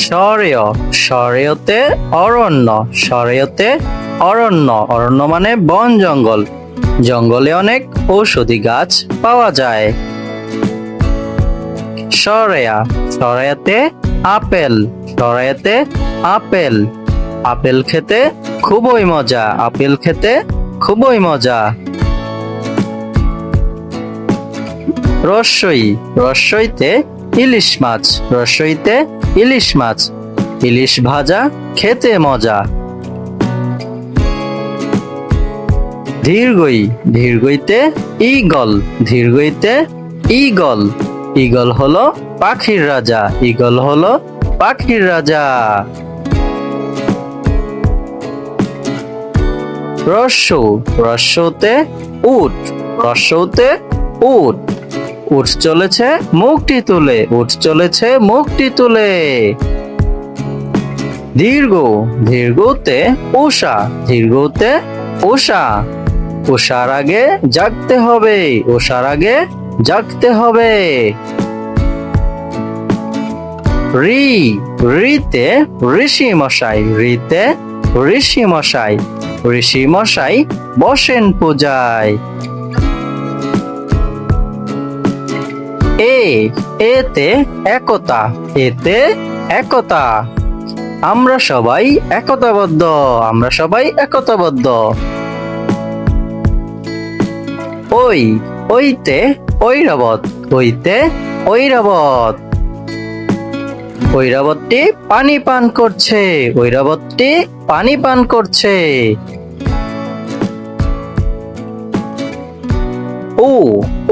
সরেয় সরেয়তে অরণ্য সরেয়তে অরণ্য অরণ্য মানে বন জঙ্গল জঙ্গলে অনেক ঔষধি গাছ পাওয়া যায়। সরেয়া সরেয়াতে আপেল সরেয়াতে আপেল আপেল খেতে খুবই মজা আপেল খেতে খুবই মজা। রস্যই রস্যইতে ইলিশ মাছ রস্যইতে ইলিশ মাছ ইলিশ ভাজা খেতে মজা। দীর্ঘই দীর্ঘইতে ঈগল দীর্ঘইতে ঈগল ঈগল হলো পাখির রাজা ঈগল হলো পাখির রাজা। রস্য রস্যতে উট রস্যতে উট উট চলেছে মুখটি তুলে উট চলেছে মুখটি তুলে। দীর্ঘ দীর্ঘতে উষা দীর্ঘতে উষা উষার আগে জাগতে হবে উষার আগে জাগতে হবে। রি রিতে ঋষি মশাই রিতে ঋষি মশাই ঋষি মশাই বসেন পূজায়। এতে একতা এতে একতা আমরা সবাই একতাবদ্ধ আমরা সবাই একতাবদ্ধ। ওই ওইতে ঐরাবত ওইতে ঐরাবত ঐরাবতটি পানি পান করছে ঐরাবতটি পানি পান করছে।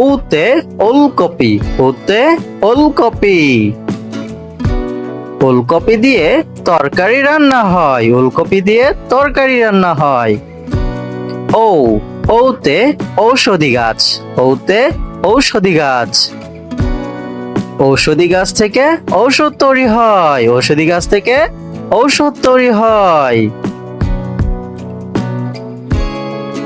উতে ওলকপি উতে ওলকপি ওলকপি দিয়ে তরকারি রান্না হয় ওলকপি দিয়ে তরকারি রান্না হয়। ওতে ঔষধি গাছ ওতে ঔষধি গাছ ঔষধি গাছ থেকে ঔষধ তৈরি হয় ঔষধি গাছ থেকে ঔষধ তৈরি হয়।